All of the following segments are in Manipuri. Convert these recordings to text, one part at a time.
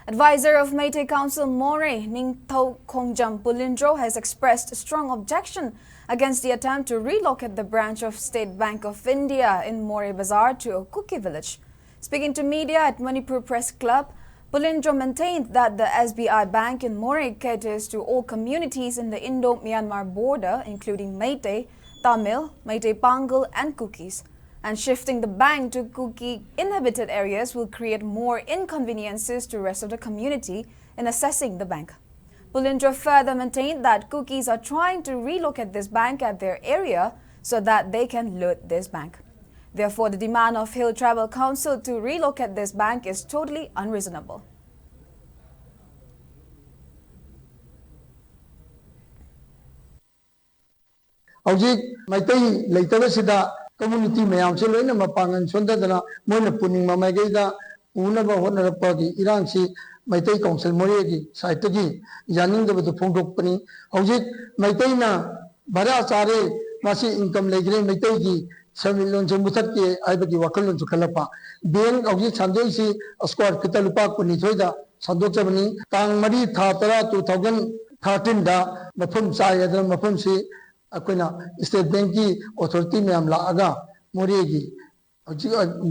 Advisor of Meitei Council Moreh, Ningthau Khongjam Pulindro, has expressed strong objection against the attempt to relocate the branch of State Bank of India in Moreh Bazaar to a Kuki village. Speaking to media at Manipur Press Club, Pulindro maintained that the SBI Bank in Moreh caters to all communities in the Indo-Myanmar border, including Meitei, Tamil, Meitei Pangal and Kukis. And shifting the bank to Kuki inhabited areas will create more inconveniences to the rest of the community in accessing the bank. Pulindro further maintained that Kukis are trying to relocate this bank at their area so that they can loot this bank. Therefore, the demand of Hill Tribal Council to relocate this bank is totally unreasonable. Community mayam se loina mapangan sonda dana moina puning mamai da una ba hona pagi iran si Meitei Council Moreh gi site gi yaning da bu phongdok pani hojik Meitei na bara chare masi income legre Meitei gi samilon je mutat ke ai bagi wakalon ju khalapa bank hojik sandoi si square kita lupa kuni thoida sandok chabani tang mari tha tara 2013 da mafum chai da mafum si akoina State Bank ki authority mayam la aga Moreh gi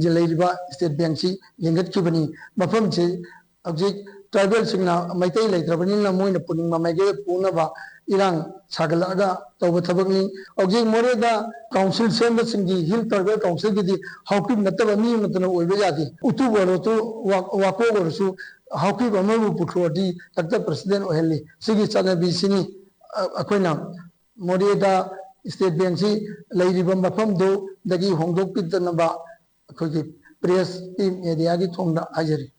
jilaiba State Bank si yengat kibani mafam se object tribal singna Meitei leitrabani na moina puning mamai ge puna ba irang sagalaga tawba thabakni object Moreh da council semba singi hill tribal council gi di hawki nataba mi matana oiba yadi utu boro to wako gorsu hawki ba mamu pukhodi takta president oheli sigi chana bi sini akoina Moreh da State Bank si leiriba mafam do dagi hongdok pitanaba akogi press team area gi thongda ajari